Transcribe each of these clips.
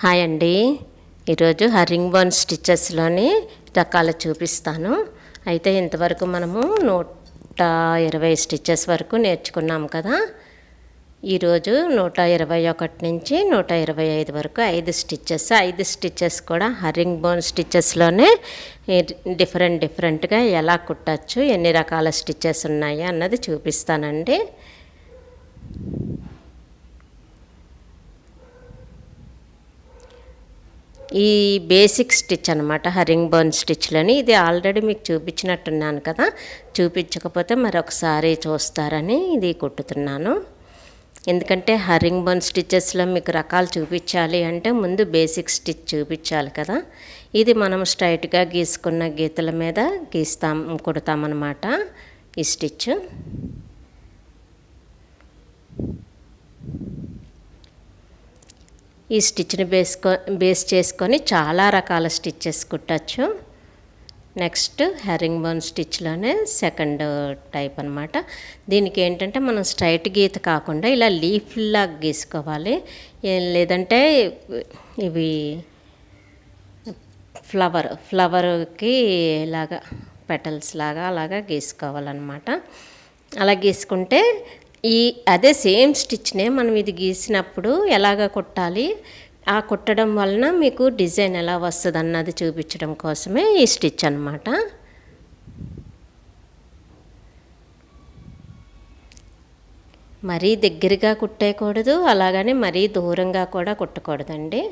Hi అండి. ఈరోజు హరింగ్ bone స్టిచెస్లోని రకాలు చూపిస్తాను. అయితే ఇంతవరకు మనము 120 స్టిచెస్ వరకు నేర్చుకున్నాము కదా. ఈరోజు 121 నుంచి 125 వరకు 5 స్టిచెస్ కూడా హరింగ్ బోన్ స్టిచెస్లోనే డిఫరెంట్గా ఎలా కుట్టచ్చు, ఎన్ని రకాల స్టిచెస్ ఉన్నాయి అన్నది చూపిస్తానండి. ఈ బేసిక్ స్టిచ్ అనమాట హరింగ్ బోన్ స్టిచ్లని. ఇది ఆల్రెడీ మీకు చూపించినట్టున్నాను కదా, చూపించకపోతే మరొకసారి చూస్తారని ఇది కుట్టుతున్నాను. ఎందుకంటే హరింగ్ బోన్ స్టిచెస్లో మీకు రకాలు చూపించాలి అంటే ముందు బేసిక్ స్టిచ్ చూపించాలి కదా. ఇది మనం స్ట్రైట్గా గీసుకున్న గీతల మీద కుడతామన్నమాట ఈ స్టిచ్. ఈ స్టిచ్ని బేస్ చేసుకొని చాలా రకాల స్టిచ్చెస్ కుట్టచ్చు. నెక్స్ట్ హరింగ్ బోన్ స్టిచ్లోనే సెకండ్ టైప్ అనమాట. దీనికి ఏంటంటే మనం స్ట్రైట్ గీత కాకుండా ఇలా లీఫ్లా గీసుకోవాలి, లేదంటే ఇవి ఫ్లవర్కి ఇలాగా పెటల్స్ లాగా అలాగా గీసుకోవాలన్నమాట. అలా గీసుకుంటే అదే సేమ్ స్టిచ్నే మనం ఇది గీసినప్పుడు ఎలాగ కుట్టాలి, ఆ కుట్టడం వలన మీకు డిజైన్ ఎలా వస్తుంది అన్నది చూపించడం కోసమే ఈ స్టిచ్ అన్నమాట. మరీ దగ్గరగా కుట్టేయకూడదు, అలాగని మరీ దూరంగా కూడా కుట్టకూడదండి.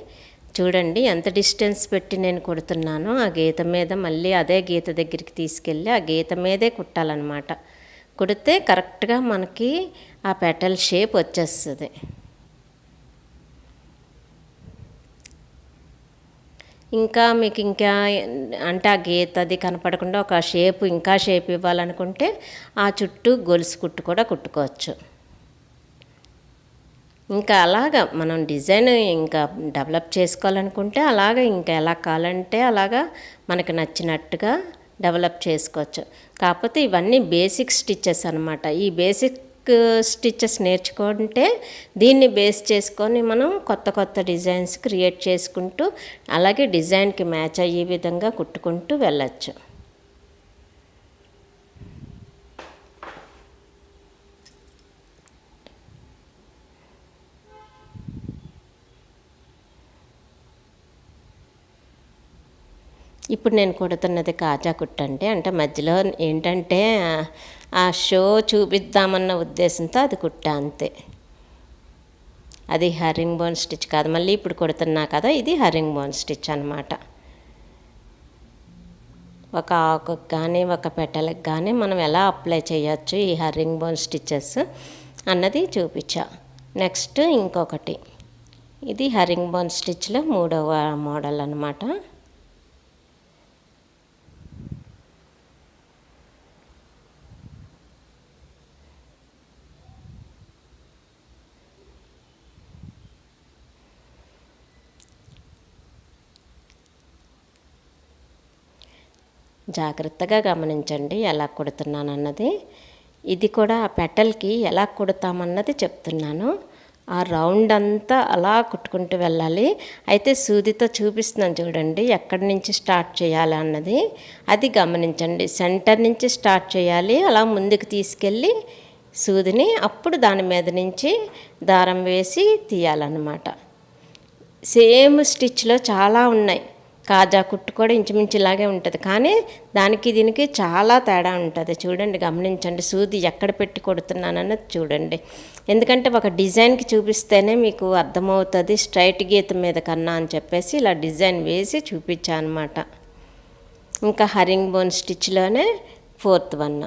చూడండి ఎంత డిస్టెన్స్ పెట్టి నేను కుడుతున్నానో. ఆ గీత మీద మళ్ళీ అదే గీత దగ్గరికి తీసుకెళ్ళి ఆ గీత మీదే కుట్టాలన్నమాట. కుడితే కరెక్ట్గా మనకి ఆ పెటల్ షేప్ వచ్చేస్తుంది. ఇంకా మీకు అంటే ఆ గీత అది కనపడకుండా ఒక షేప్ ఇవ్వాలనుకుంటే ఆ చుట్టూ గొలుసు కుట్టు కూడా కుట్టుకోవచ్చు. ఇంకా అలాగా మనం డిజైన్ ఇంకా డెవలప్ చేసుకోవాలనుకుంటే అలాగా ఇంకా ఎలా కావాలంటే అలాగా మనకు నచ్చినట్టుగా డెవలప్ చేసుకోవచ్చు. కాకపోతే ఇవన్నీ బేసిక్ స్టిచెస్ అనమాట. ఈ బేసిక్ స్టిచెస్ నేర్చుకుంటే దీన్ని బేస్ చేసుకొని మనం కొత్త డిజైన్స్ క్రియేట్ చేసుకుంటూ అలాగే డిజైన్కి మ్యాచ్ అయ్యే విధంగా కుట్టుకుంటూ వెళ్ళచ్చు. ఇప్పుడు నేను కుడుతున్నది కాజా కుట్టండి. అంటే మధ్యలో ఏంటంటే ఆ షో చూపిద్దామన్న ఉద్దేశంతో అది కుట్టా అంతే. అది హరింగ్ బోన్ స్టిచ్ కాదు. మళ్ళీ ఇప్పుడు కుడుతున్నా కదా, ఇది హరింగ్ బోన్ స్టిచ్ అనమాట. ఒక ఆకుకి కానీ ఒక పెటల్కి కానీ మనం ఎలా అప్లై చేయొచ్చు ఈ హరింగ్ బోన్ స్టిచెస్ అన్నది చూపించా. నెక్స్ట్ ఇంకొకటి, ఇది హరింగ్ బోన్ స్టిచ్లో 3వ మోడల్ అనమాట. జాగ్రత్తగా గమనించండి ఎలా కుడుతున్నాను అన్నది. ఇది కూడా ఆ పెటల్కి ఎలా కుడతామన్నది చెప్తున్నాను. ఆ రౌండ్ అంతా అలా కుట్టుకుంటూ వెళ్ళాలి. అయితే సూదితో చూపిస్తున్నాను చూడండి ఎక్కడి నుంచి స్టార్ట్ చేయాలి అన్నది, అది గమనించండి. సెంటర్ నుంచి స్టార్ట్ చేయాలి, అలా ముందుకు తీసుకెళ్ళి సూదిని అప్పుడు దాని మీద నుంచి దారం వేసి తీయాలన్నమాట. సేమ్ స్టిచ్లో చాలా ఉన్నాయి. కాజా కుట్టు కూడా ఇంచుమించు ఇలాగే ఉంటుంది, కానీ దానికి దీనికి చాలా తేడా ఉంటుంది. చూడండి, గమనించండి సూది ఎక్కడ పెట్టి కొడుతున్నానన్నది చూడండి. ఎందుకంటే ఒక డిజైన్కి చూపిస్తేనే మీకు అర్థమవుతుంది స్ట్రైట్ గీత మీద కన్నా అని చెప్పేసి ఇలా డిజైన్ వేసి చూపించాను అనమాట. ఇంకా హరింగ్ బోన్ స్టిచ్లోనే 4th వన్.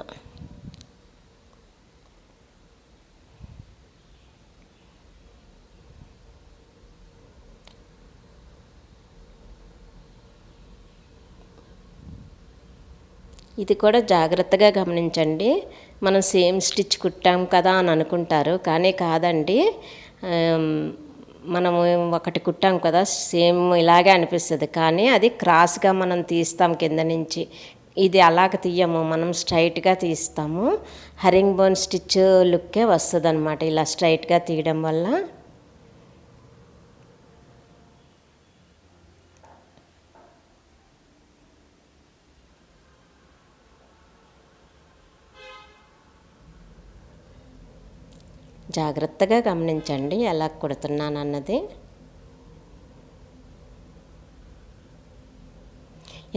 ఇది కూడా జాగ్రత్తగా గమనించండి. మనం సేమ్ స్టిచ్ కుట్టాం కదా అని అనుకుంటారు, కానీ కాదండి. మనము ఒకటి కుట్టాం కదా సేమ్ ఇలాగే అనిపిస్తుంది, కానీ అది క్రాస్గా మనం తీస్తాం కింద నుంచి. ఇది అలాగ తీయము, మనం స్ట్రైట్గా తీస్తాము. హరింగ్ బోన్ స్టిచ్ లుక్కే వస్తుంది అనమాట ఇలా స్ట్రైట్గా తీయడం వల్ల. జాగ్రత్తగా గమనించండి ఎలా కుడుతున్నాను అన్నది.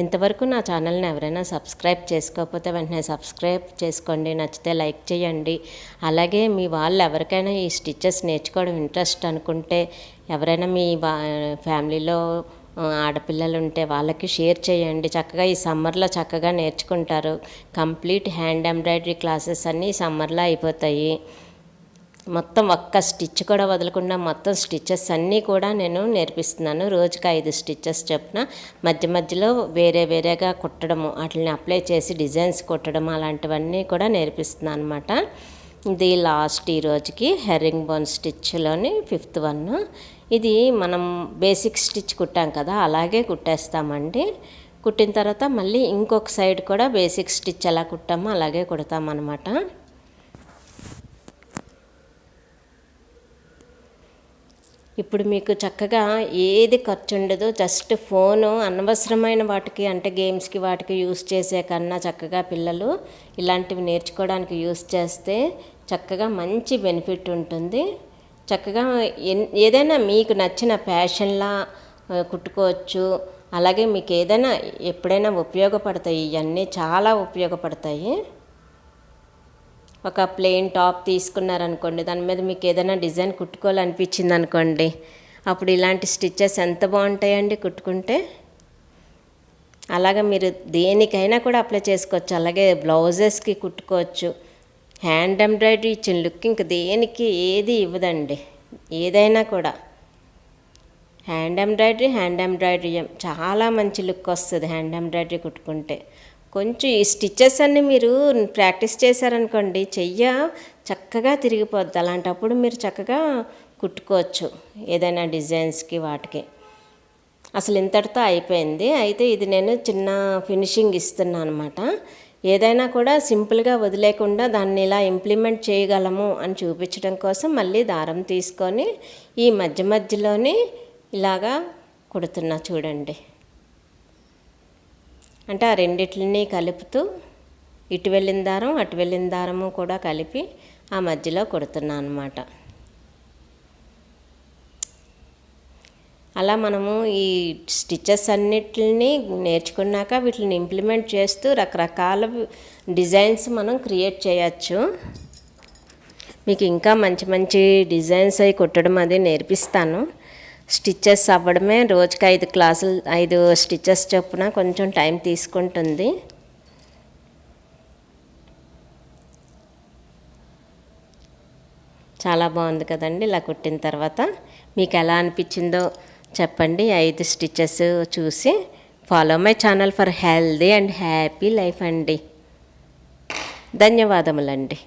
ఇంతవరకు నా ఛానల్ని ఎవరైనా సబ్స్క్రైబ్ చేసుకోకపోతే వెంటనే సబ్స్క్రైబ్ చేసుకోండి, నచ్చితే లైక్ చేయండి. అలాగే మీ వాళ్ళు ఎవరికైనా ఈ స్టిచెస్ నేర్చుకోవడం ఇంట్రెస్ట్ అనుకుంటే ఎవరైనా మీ ఫ్యామిలీలో ఆడపిల్లలు ఉంటే వాళ్ళకి షేర్ చేయండి. చక్కగా ఈ సమ్మర్లో చక్కగా నేర్చుకుంటారు. కంప్లీట్ హ్యాండ్ ఎంబ్రాయిడరీ క్లాసెస్ అన్నీ ఈ సమ్మర్లో అయిపోతాయి. మొత్తం ఒక్క స్టిచ్ కూడా వదలకుండా మొత్తం స్టిచెస్ అన్నీ కూడా నేను నేర్పిస్తున్నాను. రోజుకి 5 స్టిచెస్ చొప్పున మధ్య మధ్యలో వేరేగా కుట్టడము, వాటిని అప్లై చేసి డిజైన్స్ కుట్టడం అలాంటివన్నీ కూడా నేర్పిస్తున్నాను అనమాట. ఇది లాస్ట్ ఈ రోజుకి హెర్రింగ్ బోన్ స్టిచ్లోని 5th వన్. ఇది మనం బేసిక్ స్టిచ్ కుట్టాం కదా, అలాగే కుట్టేస్తామండి. కుట్టిన తర్వాత మళ్ళీ ఇంకొక సైడ్ కూడా బేసిక్ స్టిచ్ ఎలా కుట్టామో అలాగే కుడతామన్నమాట. ఇప్పుడు మీకు చక్కగా ఏది ఖర్చు ఉండదు. జస్ట్ ఫోను అనవసరమైన వాటికి అంటే గేమ్స్కి వాటికి యూస్ చేసే కన్నా చక్కగా పిల్లలు ఇలాంటివి నేర్చుకోవడానికి యూస్ చేస్తే చక్కగా మంచి బెనిఫిట్ ఉంటుంది. చక్కగా ఏదైనా మీకు నచ్చిన ప్యాషన్లా కుట్టుకోవచ్చు. అలాగే మీకు ఏదైనా ఎప్పుడైనా ఉపయోగపడతాయి. ఇవన్నీ చాలా ఉపయోగపడతాయి. ఒక ప్లెయిన్ టాప్ తీసుకున్నారనుకోండి, దాని మీద మీకు ఏదైనా డిజైన్ కుట్టుకోవాలనిపించింది అనుకోండి, అప్పుడు ఇలాంటి స్టిచెస్ ఎంత బాగుంటాయండి కుట్టుకుంటే. అలాగే మీరు దేనికైనా కూడా అప్లై చేసుకోవచ్చు. అలాగే బ్లౌజెస్కి కుట్టుకోవచ్చు. హ్యాండ్ ఎంబ్రాయిడరీ ఇచ్చిన లుక్ ఇంక దేనికి ఏది ఇవ్వదండి. ఏదైనా కూడా హ్యాండ్ ఎంబ్రాయిడరీ చాలా మంచి లుక్ వస్తుంది హ్యాండ్ ఎంబ్రాయిడరీ కుట్టుకుంటే. కొంచెం ఈ స్టిచెస్ అన్నీ మీరు ప్రాక్టీస్ చేశారనుకోండి, చెయ్య చక్కగా తిరిగిపోద్ది. అలాంటప్పుడు మీరు చక్కగా కుట్టుకోవచ్చు ఏదైనా డిజైన్స్కి వాటికి. అసలు ఇంతటితో అయిపోయింది. అయితే ఇది నేను చిన్న ఫినిషింగ్ ఇస్తున్నాను అనమాట. ఏదైనా కూడా సింపుల్గా వదిలేకుండా దాన్ని ఇలా ఇంప్లిమెంట్ చేయగలము అని చూపించడం కోసం మళ్ళీ దారం తీసుకొని ఈ మధ్యలోని ఇలాగా కుడుతున్నా చూడండి. అంటే ఆ రెండిట్లని కలుపుతూ ఇటు వెళ్ళిన దారం అటు వెళ్ళిన దారము కూడా కలిపి ఆ మధ్యలో కుడుతున్నాను అన్నమాట. అలా మనము ఈ స్టిచెస్ అన్నిటిని నేర్చుకున్నాక వీటిని ఇంప్లిమెంట్ చేస్తూ రకరకాల డిజైన్స్ మనం క్రియేట్ చేయొచ్చు. మీకు ఇంకా మంచి మంచి డిజైన్స్ అవి కుట్టడం అది నేర్పిస్తాను. స్టిచెస్ అవ్వడమే రోజుకి 5 స్టిచెస్ చొప్పున కొంచెం టైం తీసుకుంటుంది. చాలా బాగుంది కదండి. ఇలా కుట్టిన తర్వాత మీకు ఎలా అనిపించిందో చెప్పండి. 5 స్టిచెస్ చూసి follow my channel for healthy and happy life అండి. ధన్యవాదములండి.